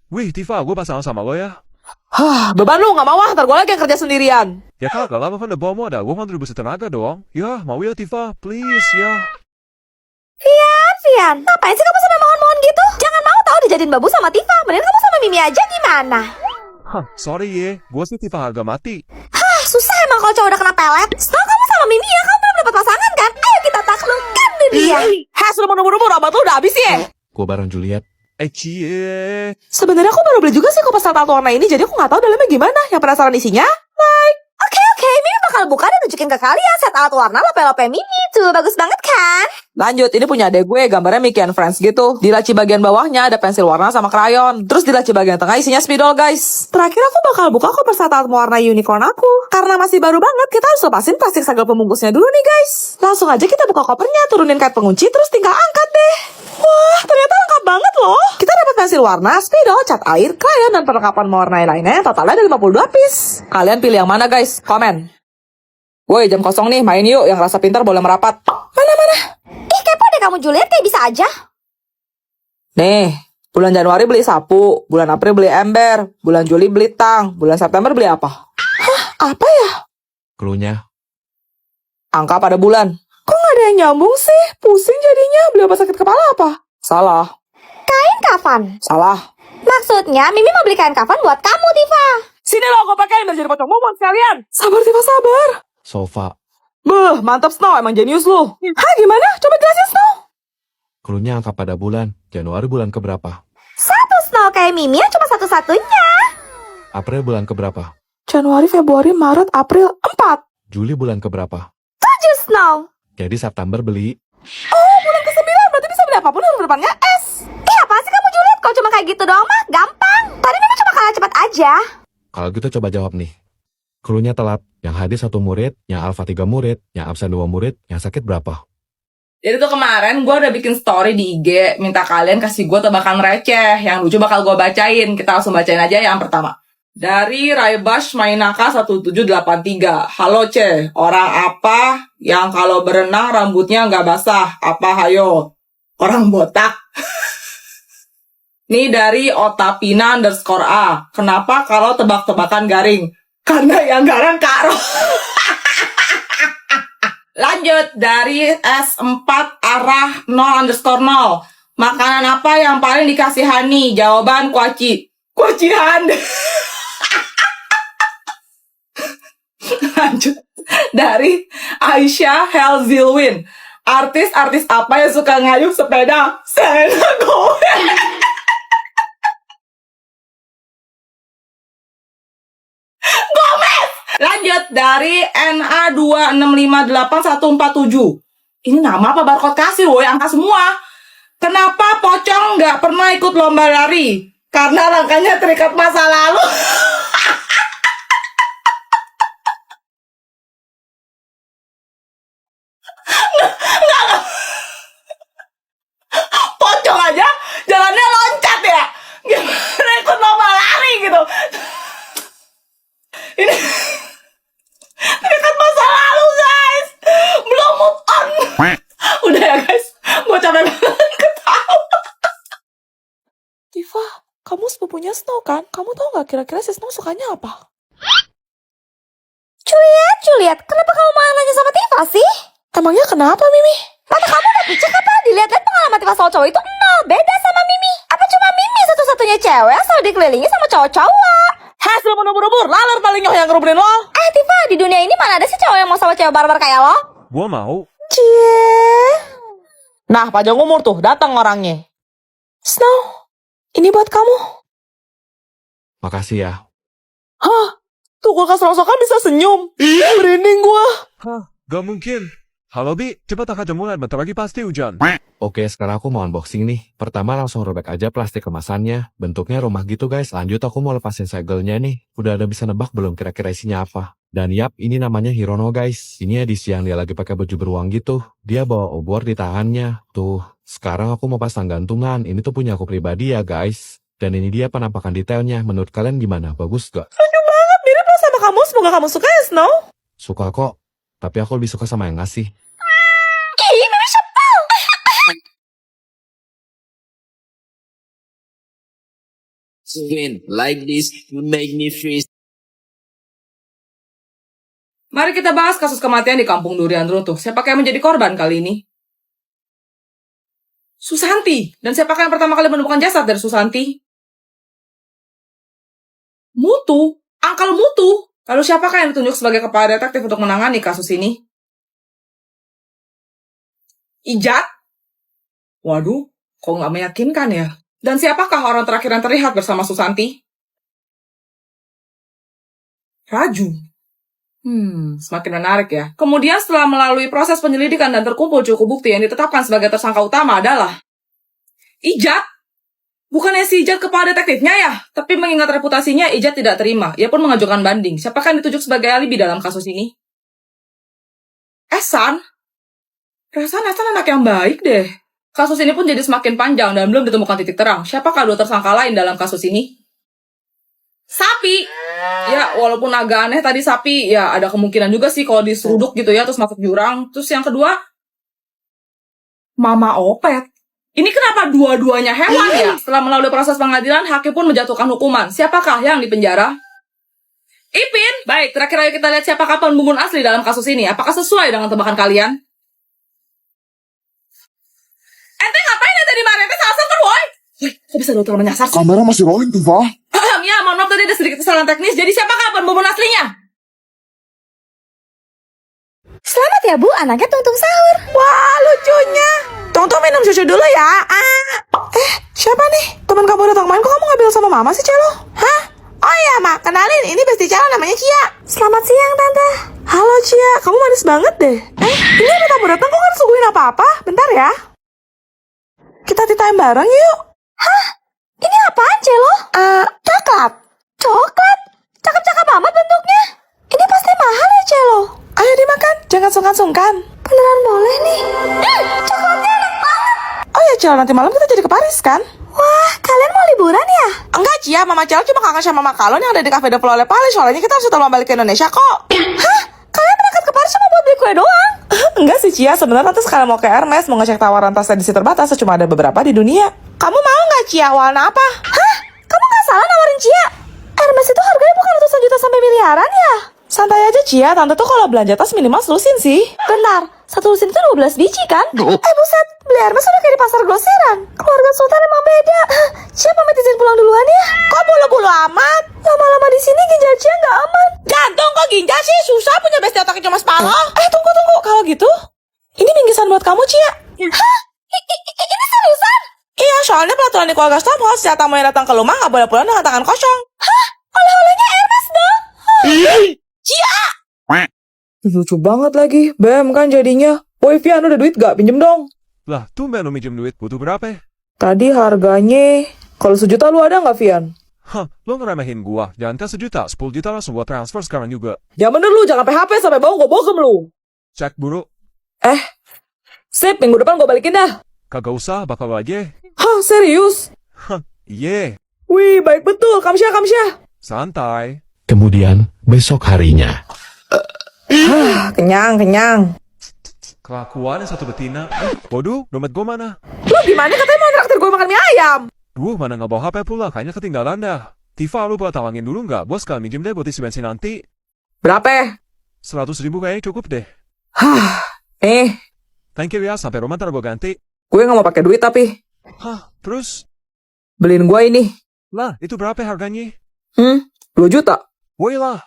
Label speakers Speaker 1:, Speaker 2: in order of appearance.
Speaker 1: Wih, Tifa, gue pasangan sama lo ya.
Speaker 2: Beban lu gak mau ah, ntar gue lagi yang kerja sendirian.
Speaker 1: Ya kagak lama kan udah bawa modal, gue kan udah tenaga dong. Ya, mau ya Tifa, please ya.
Speaker 3: Vian, ngapain sih kamu sampai mohon-mohon gitu? Jangan mau tahu dijadiin babu sama Tifa. Mending kamu sama Mimi aja gimana?
Speaker 1: Sorry ya, gue sih Tifa harga mati.
Speaker 3: Susah emang kalau cowok udah kena pelet. Setelah kamu sama Mimi ya, kamu belum dapat pasangan kan? Ayo kita taklukkan dunia.
Speaker 2: Sudah mau nunggu-nunggu, obat lu udah habis ya?
Speaker 4: Gue bareng Juliet.
Speaker 1: Cie.
Speaker 2: Sebenarnya aku baru beli juga sih kopas tato warna ini, jadi aku gak tahu dalamnya gimana. Yang penasaran isinya?
Speaker 3: Oke, Mimi bakal buka dan tunjukin ke kalian set alat warna lope-lope Mimi tuh. Bagus banget kan?
Speaker 2: Lanjut, ini punya adek gue, gambarnya Mickey and Friends gitu. Di laci bagian bawahnya ada pensil warna sama krayon. Terus di laci bagian tengah isinya spidol, guys. Terakhir aku bakal buka koper alat warna unicorn aku. Karena masih baru banget, kita harus lepasin plastik segel pembungkusnya dulu nih, guys. Langsung aja kita buka kopernya, turunin kait pengunci, terus tinggal angkat deh. Wah, ternyata lengkap banget loh. Kita dapat pensil warna, spidol, cat air, krayon, dan perlengkapan mewarnai lainnya yang totalnya ada 52 piece. Kalian pilih yang mana, guys? Komen. Woi, jam kosong nih, main yuk. Yang rasa pintar boleh merapat. Mana?
Speaker 3: Ih, kepo deh kamu Juliet, kayak bisa aja.
Speaker 2: Nih, bulan Januari beli sapu, bulan April beli ember, bulan Juli beli tang, bulan September beli apa? Apa ya?
Speaker 4: Cluenya.
Speaker 2: Angka pada bulan. Kok gak ada yang nyambung sih? Pusing jadinya, beli obat sakit kepala apa? Salah.
Speaker 3: Kain kafan.
Speaker 2: Salah.
Speaker 3: Maksudnya, Mimi mau beli kain kafan buat kamu, Tifa.
Speaker 2: Sini loh, gue pakai biar jadi pocong momon sekalian. Sabar, Tifa, sabar.
Speaker 4: Sofa.
Speaker 2: Beuh, mantap Snow, emang jenius lu. Hah, gimana? Coba jelasin Snow.
Speaker 4: Cluenya angka pada bulan. Januari bulan keberapa?
Speaker 3: Satu Snow kayak Mimi yang cuma satu-satunya.
Speaker 4: April bulan keberapa?
Speaker 2: Januari, Februari, Maret, April, 4.
Speaker 4: Juli bulan keberapa?
Speaker 3: 7 Snow.
Speaker 4: Jadi September beli.
Speaker 2: Oh, bulan ke-9, berarti bisa beli apapun huruf depannya S.
Speaker 3: Apaan sih kamu Juliet? Kalau cuma kayak gitu doang mah gampang. Tadi Mimi cuma kalah cepat aja.
Speaker 4: Kalau gitu coba jawab nih. Cluenya telat. Yang hadir 1 murid, yang alfa 3 murid, yang absen 2 murid, yang sakit berapa?
Speaker 2: Jadi tuh kemarin gue udah bikin story di IG, minta kalian kasih gue tebakan receh. Yang lucu bakal gue bacain. Kita langsung bacain aja yang pertama. Dari Raibash Mainaka 1783. Halo Ce, orang apa yang kalau berenang rambutnya nggak basah? Apa hayo? Orang botak. Nih dari Otapina_A. Kenapa kalau tebak-tebakan garing? Karena yang garang Kak Ro. Lanjut dari S4 arah 0_0. Makanan apa yang paling dikasihani? Jawaban kuaci. Kuacian. Lanjut dari Aisyah Helzilwin. Artis-artis apa yang suka ngayuh sepeda? Selena Gomez. Lanjut dari NA2658147. Ini nama apa barcode kasih woy, angka semua. Kenapa pocong nggak pernah ikut lomba lari? Karena langkahnya terikat masa lalu. Pocong aja jalannya loncat ya. Gimana ikut lomba lari gitu? Ini terikat masa lalu guys. Belum move on. Udah ya guys, gue capek banget ketawa. Tifa, kamu sepupunya Snow kan? Kamu tahu gak kira-kira si Snow sukanya apa?
Speaker 3: Juliet, kenapa kamu malah nanya sama Tifa sih?
Speaker 2: Emangnya kenapa Mimi?
Speaker 3: Mata kamu udah picek apa? Dilihat-lihat pengalaman Tifa soal cowok itu nol. Beda sama Mimi. Apa cuma Mimi satu-satunya cewek yang selalu dikelilingi sama cowok-cowok?
Speaker 2: Sebelum menubur-ubur, laler paling nyoh yang ngeruburin lo.
Speaker 3: Tifa, di dunia ini mana ada sih cowok yang mau sama cewek barbar kayak lo?
Speaker 1: Gua mau.
Speaker 3: Cie.
Speaker 2: Nah, panjang umur tuh, datang orangnya. Snow, ini buat kamu.
Speaker 4: Makasih ya.
Speaker 2: Hah? Tuh kulkas rongsokan bisa senyum. Merinding gua.
Speaker 1: Gak mungkin. Halo Bi, cepat angkat jemuran, bentar lagi pasti hujan.
Speaker 4: Oke, sekarang aku mau unboxing nih. Pertama langsung robek aja plastik kemasannya. Bentuknya rumah gitu guys. Lanjut aku mau lepasin segelnya nih. Udah ada bisa nebak belum kira-kira isinya apa? Dan yap, ini namanya Hirono guys. Ini edisi yang dia lagi pakai baju beruang gitu. Dia bawa obor di tangannya. Tuh, sekarang aku mau pasang gantungan. Ini tuh punya aku pribadi ya guys. Dan ini dia penampakan detailnya. Menurut kalian gimana? Bagus gak?
Speaker 2: Senyum banget, mirip lo sama kamu. Semoga kamu suka ya, Snow.
Speaker 4: Suka kok. Tapi aku lebih suka sama yang ngasih.
Speaker 3: Mimi sebel.
Speaker 5: Swing like this would make me feel.
Speaker 2: Mari kita bahas kasus kematian di kampung durian runtuh. Siapakah yang menjadi korban kali ini? Susanti. Dan siapakah yang pertama kali menemukan jasad dari Susanti? Mutu. Uncle Mutu. Lalu siapakah yang ditunjuk sebagai kepala detektif untuk menangani kasus ini? Ijat? Waduh, kok nggak meyakinkan ya? Dan siapakah orang terakhir yang terlihat bersama Susanti? Raju. Semakin menarik ya. Kemudian setelah melalui proses penyelidikan dan terkumpul cukup bukti yang ditetapkan sebagai tersangka utama adalah Ijat. Bukannya si Ijat kepala detektifnya ya? Tapi mengingat reputasinya, Ijat tidak terima. Ia pun mengajukan banding. Siapakah yang ditunjuk sebagai alibi dalam kasus ini? Esan? Esan anak yang baik deh. Kasus ini pun jadi semakin panjang dan belum ditemukan titik terang. Siapakah dua tersangka lain dalam kasus ini? Sapi. Ya, walaupun agak aneh tadi sapi, ya ada kemungkinan juga sih kalau diseruduk gitu ya, terus masuk jurang. Terus yang kedua, Mama Opet. Ini kenapa dua-duanya hewan ya? Setelah melalui proses pengadilan, hakim pun menjatuhkan hukuman. Siapakah yang dipenjara? Ipin. Baik, terakhir ayo kita lihat siapakah pembunuh asli dalam kasus ini. Apakah sesuai dengan tebakan kalian? Ente ngapain ya tadi Mare? Ente salah kan, woy? Woy, kok bisa dokter menyasar sih?
Speaker 6: Kamera masih rolling tuh, Pak.
Speaker 2: Ya, mohon maaf tadi ada sedikit kesalahan teknis. Jadi siapakah pembunuh aslinya?
Speaker 3: Selamat ya Bu, anaknya Tungtung sahur.
Speaker 2: Wah, lucunya. Tungtung minum susu dulu ya. Siapa nih? Teman kamu datang main, kok kamu nggak bilang sama Mama sih, Celo? Hah? Oh iya, Mak. Kenalin, ini besti Celo namanya Cia.
Speaker 3: Selamat siang Tante.
Speaker 2: Halo, Cia. Kamu manis banget deh. Ini ada tamu datang, kok nggak suguhin apa-apa? Bentar ya. Kita titain bareng yuk.
Speaker 3: Ini apaan Celo?
Speaker 2: Coklat.
Speaker 3: Coklat? Cakep-cakep amat bentuknya. Ini pasti mahal ya Celo.
Speaker 2: Ayo dimakan, jangan sungkan-sungkan.
Speaker 3: Beneran boleh nih. Coklatnya enak banget.
Speaker 2: Oh ya, Cel, nanti malam kita jadi ke Paris, kan?
Speaker 3: Wah, kalian mau liburan ya?
Speaker 2: Enggak, Cia. Mama Cel cuma kangen sama makalon yang ada di Cafe de Flore Paris. Soalnya kita harus setelah balik ke Indonesia kok.
Speaker 3: Hah? Kalian berangkat ke Paris cuma buat beli kue doang?
Speaker 2: Enggak sih, Cia. Sebenarnya nanti sekalian mau ke Hermes, mau ngecek tawaran tas edisi terbatas. Cuma ada beberapa di dunia. Kamu mau nggak, Cia? Warna apa?
Speaker 3: Hah? Kamu nggak salah nawarin Cia? Hermes itu harganya bukan ratusan juta sampai miliaran ya?
Speaker 2: Santai aja, Cia. Tante tuh kalau belanja tas minimal selusin sih.
Speaker 3: Bentar, satu lusin itu 12 biji kan? Buset, beli Hermes udah kayak di pasar grosiran. Keluarga Sultan emang beda. Cia pamit izin pulang duluan ya.
Speaker 2: Kok bulu-bulu amat?
Speaker 3: Lama-lama di sini ginjal Cia nggak aman.
Speaker 2: Gantung kok ginjal sih. Susah punya besti otaknya cuma separuh. Tunggu. Kalau gitu, ini bingkisan buat kamu, Cia.
Speaker 3: Hah? Ini seriusan?
Speaker 2: Iya, soalnya peraturan di keluarga Stamford, setiap tamu yang datang ke rumah nggak boleh pulang dengan tangan kosong.
Speaker 3: Hah? Oleh-olehnya Hermes dong?
Speaker 2: Cia! Lucu banget lagi. BM kan jadinya. Woi, Vian, udah duit gak? Pinjem dong.
Speaker 1: Lah, tumben lo minjem duit. Butuh berapa?
Speaker 2: Tadi harganya... Kalau 1 juta lu ada nggak, Vian?
Speaker 1: Hah, lo ngeremehin gua. Jangan kan 1 juta, 10 juta langsung gua transfer sekarang juga.
Speaker 2: Ya bener lu, jangan PHP sampai bau gue bogem lu.
Speaker 1: Cek buru.
Speaker 2: Sip, minggu depan gue balikin dah.
Speaker 1: Kagak usah, bakal aja.
Speaker 2: Hah, serius?
Speaker 1: Hah, iya.
Speaker 2: Wih, baik betul. Kamsyah.
Speaker 1: Santai.
Speaker 4: Kemudian, besok harinya.
Speaker 2: Kenyang.
Speaker 1: Kelakuannya satu betina. Waduh, dompet gua mana?
Speaker 2: Lu gimana katanya mau nraktir gue makan mie ayam?
Speaker 1: Duh, mana nggak bawa HP pula, kayaknya ketinggalan dah. Tifa, lu boleh talangin dulu nggak? Bos sekali minjem deh buat isi bensin nanti.
Speaker 2: Berapa?
Speaker 1: 100.000 kayaknya cukup deh. Thank you ya, sampai rumah ntar gua ganti.
Speaker 2: Gue gak mau pakai duit tapi.
Speaker 1: Hah, terus?
Speaker 2: Beliin gue ini.
Speaker 1: Lah, itu berapa harganya?
Speaker 2: 2 juta.
Speaker 1: Woi lah.